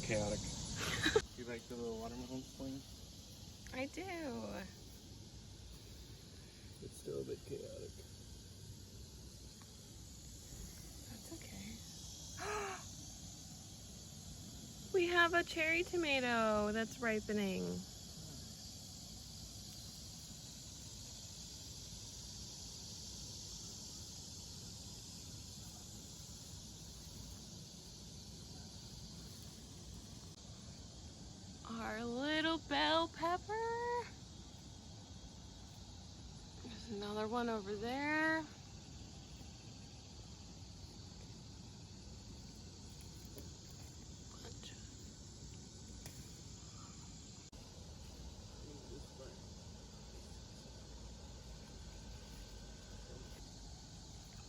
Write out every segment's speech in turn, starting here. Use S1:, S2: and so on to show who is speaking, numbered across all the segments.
S1: chaotic. You like the little watermelon swing?
S2: I do.
S1: It's still a bit chaotic.
S2: That's okay. We have a cherry tomato that's ripening. Our little bell pepper. There's another one over there.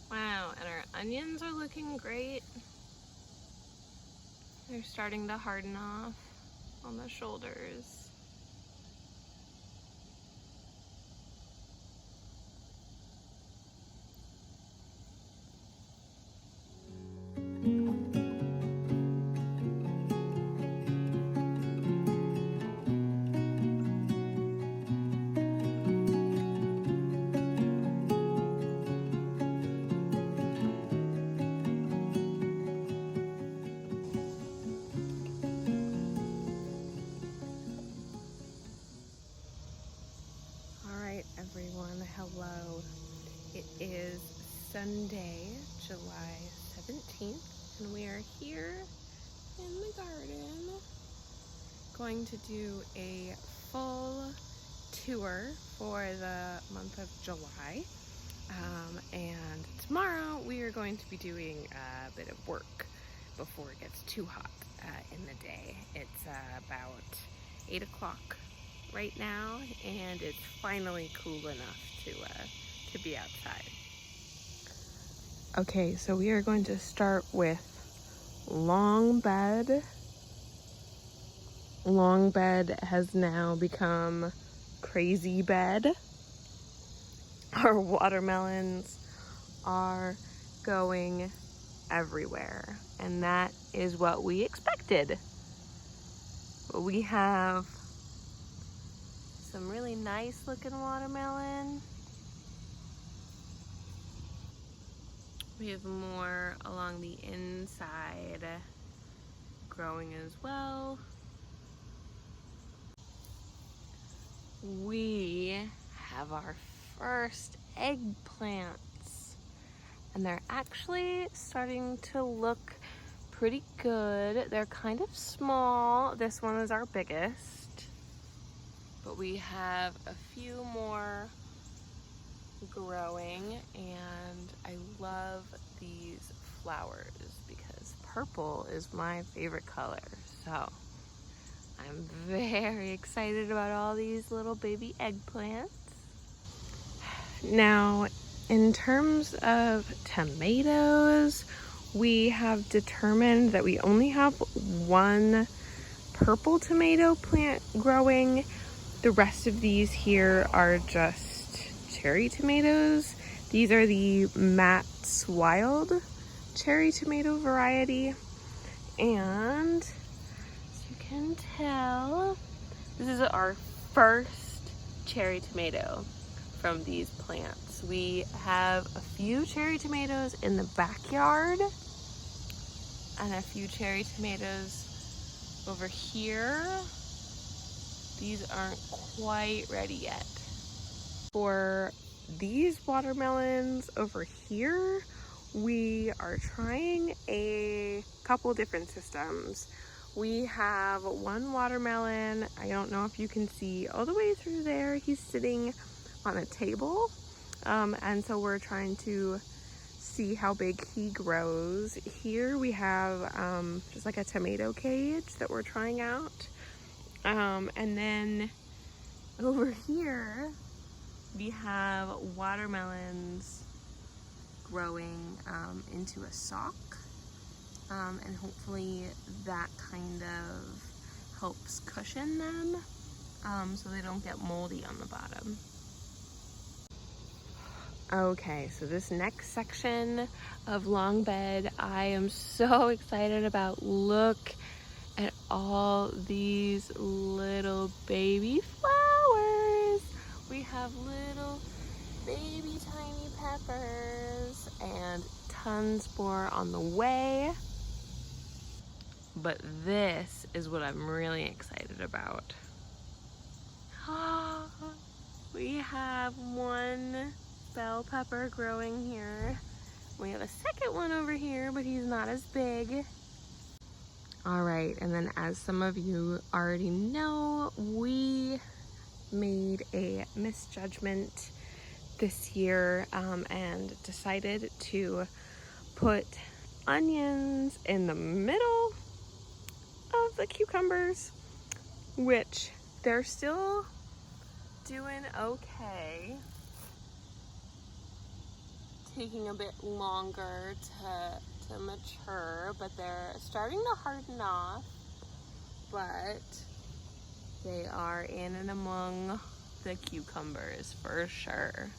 S2: Wow, and our onions are looking great. They're starting to harden off on the shoulders. Everyone, hello. It is Sunday, July 17th, and we are here in the garden going to do a full tour for the month of July. And tomorrow we are going to be doing a bit of work before it gets too hot in the day. It's about 8 o'clock right now, and it's finally cool enough to be outside. Okay, so we are going to start with long bed. Long bed has now become crazy bed. Our watermelons are going everywhere, and that is what we expected. But we have some really nice looking watermelon. We have more along the inside growing as well. We have our first eggplants, and they're actually starting to look pretty good. They're kind of small. This one is our biggest. But we have a few more growing, and I love these flowers because purple is my favorite color. So I'm very excited about all these little baby eggplants. Now, in terms of tomatoes, we have determined that we only have one purple tomato plant growing. The rest of these here are just cherry tomatoes. These are the Matt's Wild cherry tomato variety. And as you can tell, this is our first cherry tomato from these plants. We have a few cherry tomatoes in the backyard and a few cherry tomatoes over here. These aren't quite ready yet. For these watermelons over here, we are trying a couple different systems. We have one watermelon, I don't know if you can see all the way through there, he's sitting on a table. And so we're trying to see how big he grows. Here we have just like a tomato cage that we're trying out. And then over here we have watermelons growing into a sock, and hopefully that kind of helps cushion them so they don't get moldy on the bottom. Okay, so this next section of long bed I am so excited about. Look at all these little baby flowers. We have little baby tiny peppers and tons more on the way. But this is what I'm really excited about. We have one bell pepper growing here. We have a second one over here, but he's not as big. All right, and then as some of you already know, we made a misjudgment this year and decided to put onions in the middle of the cucumbers, which they're still doing okay. Taking a bit longer to mature, but they're starting to harden off. But they are in and among the cucumbers for sure.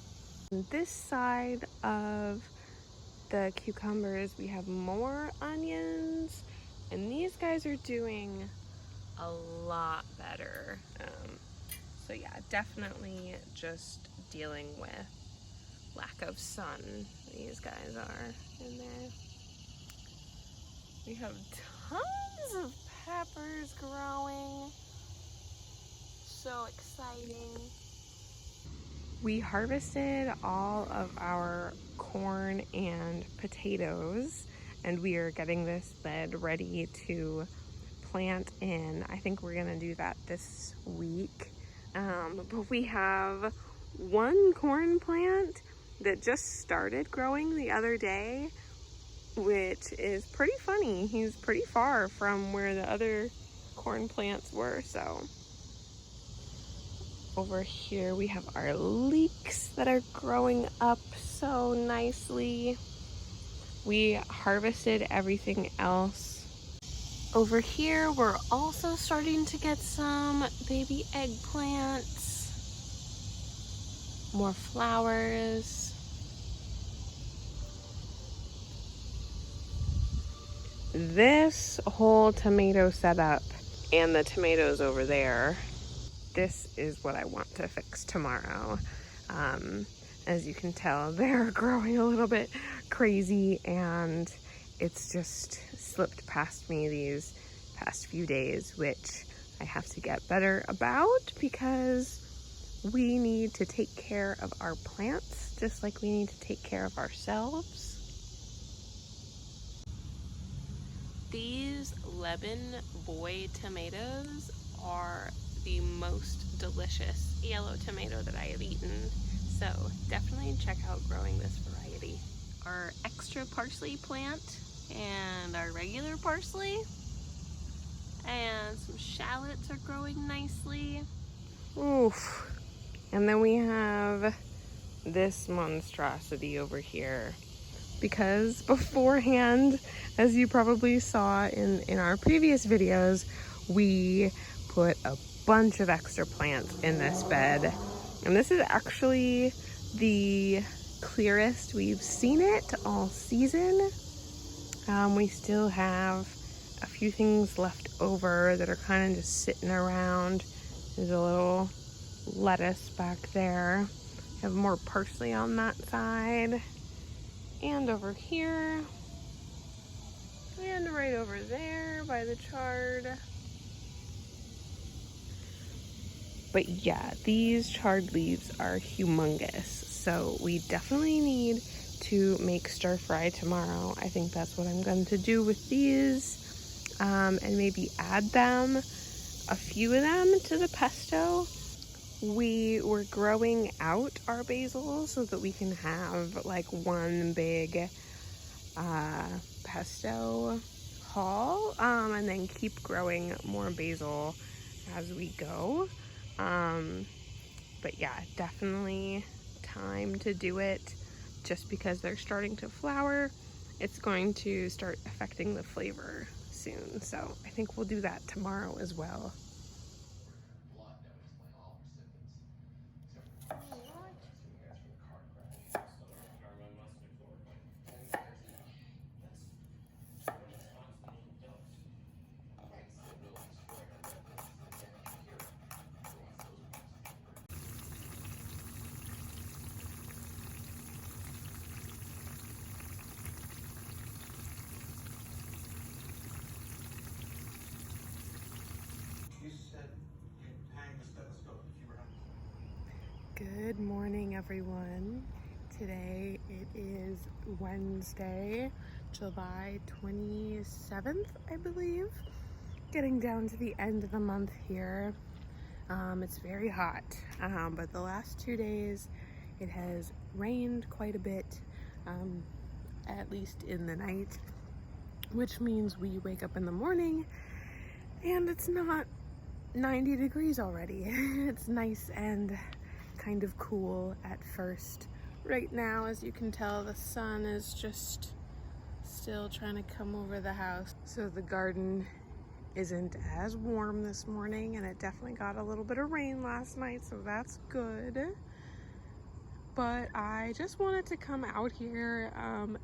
S2: On this side of the cucumbers, we have more onions, and these guys are doing a lot better. So yeah, definitely just dealing with lack of sun. These guys are in there. We have tons of peppers growing. So exciting. We harvested all of our corn and potatoes, and we are getting this bed ready to plant in. I think we're gonna do that this week. But we have one corn plant that just started growing the other day, which is pretty funny. He's pretty far from where the other corn plants were, so. Over here we have our leeks that are growing up so nicely. We harvested everything else. Over here we're also starting to get some baby eggplants. More flowers. This whole tomato setup and the tomatoes over there, this is what I want to fix tomorrow. As you can tell, they're growing a little bit crazy, and it's just slipped past me these past few days, which I have to get better about because we need to take care of our plants just like we need to take care of ourselves. These Lebanon boy tomatoes are the most delicious yellow tomato that I have eaten. So definitely check out growing this variety. Our extra parsley plant and our regular parsley. And some shallots are growing nicely. Oof. And then we have this monstrosity over here. Because beforehand, as you probably saw in our previous videos, we put a bunch of extra plants in this bed. And this is actually the clearest we've seen it all season. We still have a few things left over that are kind of just sitting around. There's a little lettuce back there. We have more parsley on that side. And over here. And right over there by the chard. But yeah, these chard leaves are humongous. So we definitely need to make stir fry tomorrow. I think that's what I'm going to do with these. And maybe add them, a few of them, to the pesto. We were growing out our basil so that we can have like one big pesto haul, and then keep growing more basil as we go. But yeah, definitely time to do it. Just because they're starting to flower, it's going to start affecting the flavor soon. So I think we'll do that tomorrow as well. Good morning, everyone. Today it is Wednesday, July 27th, I believe. Getting down to the end of the month here. It's very hot, but the last 2 days it has rained quite a bit, at least in the night, which means we wake up in the morning and it's not 90 degrees already. It's nice and kind of cool at first. Right now, as you can tell, the sun is just still trying to come over the house. So the garden isn't as warm this morning, and it definitely got a little bit of rain last night, so that's good. But I just wanted to come out here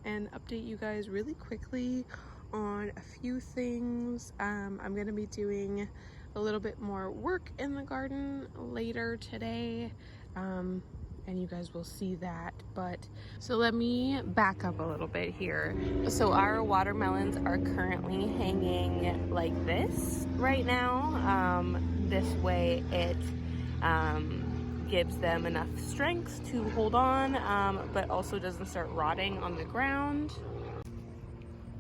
S2: and update you guys really quickly on a few things. I'm going to be doing a little bit more work in the garden later today, and you guys will see that. But so let me back up a little bit here. So our watermelons are currently hanging like this right now. This way it gives them enough strength to hold on, but also doesn't start rotting on the ground.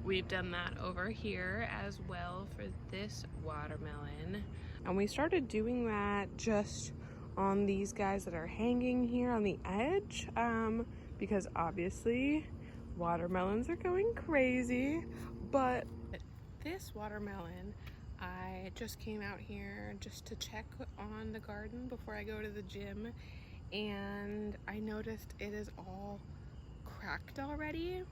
S2: We've done that over here as well for this watermelon. And we started doing that just on these guys that are hanging here on the edge, because obviously watermelons are going crazy. But this watermelon, I just came out here just to check on the garden before I go to the gym, and I noticed it is all cracked already.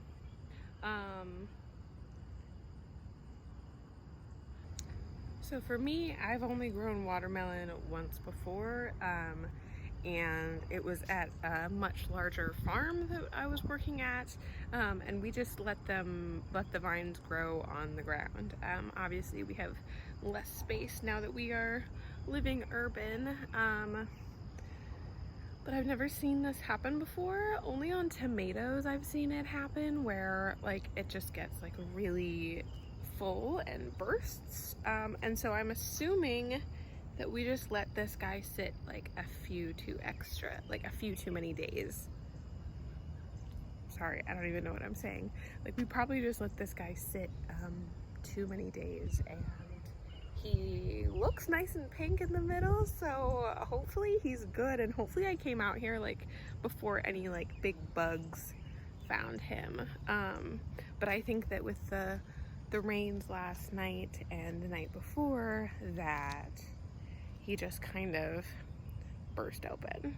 S2: So for me, I've only grown watermelon once before, and it was at a much larger farm that I was working at, and we just let the vines grow on the ground. Obviously we have less space now that we are living urban, but I've never seen this happen before. Only on tomatoes I've seen it happen, where like it just gets like really full and bursts, and so I'm assuming that we just let this guy sit like a few too many days. Sorry, I don't even know what I'm saying. Like, we probably just let this guy sit too many days, and he looks nice and pink in the middle, so hopefully he's good, and hopefully I came out here like before any like big bugs found him. But I think that with the rains last night and the night before, that he just kind of burst open.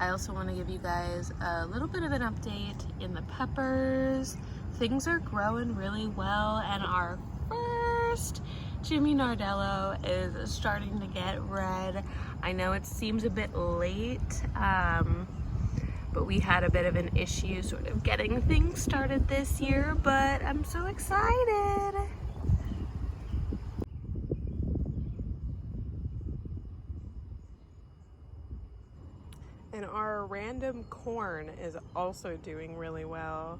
S2: I also want to give you guys a little bit of an update in the peppers. Things are growing really well, and our first Jimmy Nardello is starting to get red. I know it seems a bit late, but we had a bit of an issue sort of getting things started this year, but I'm so excited. And our random corn is also doing really well.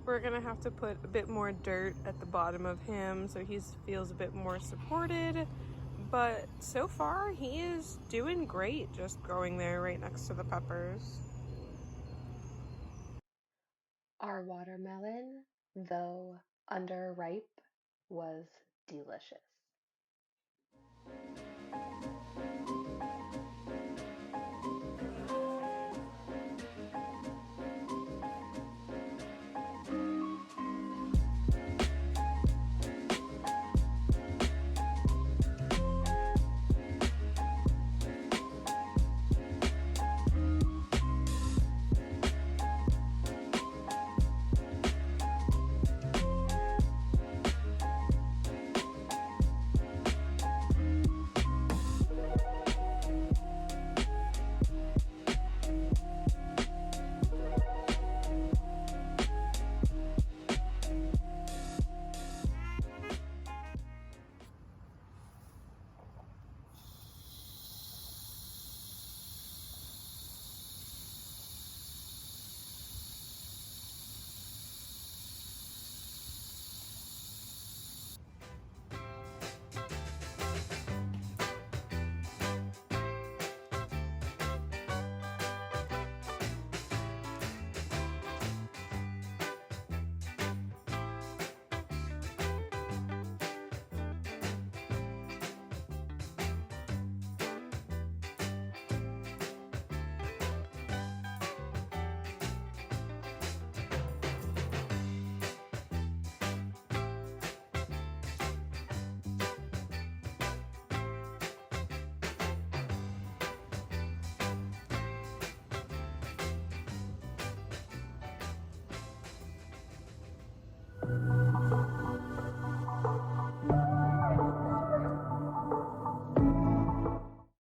S2: We're gonna have to put a bit more dirt at the bottom of him so he feels a bit more supported, but so far he is doing great, just growing there right next to the peppers.
S3: Our watermelon, though underripe, was delicious.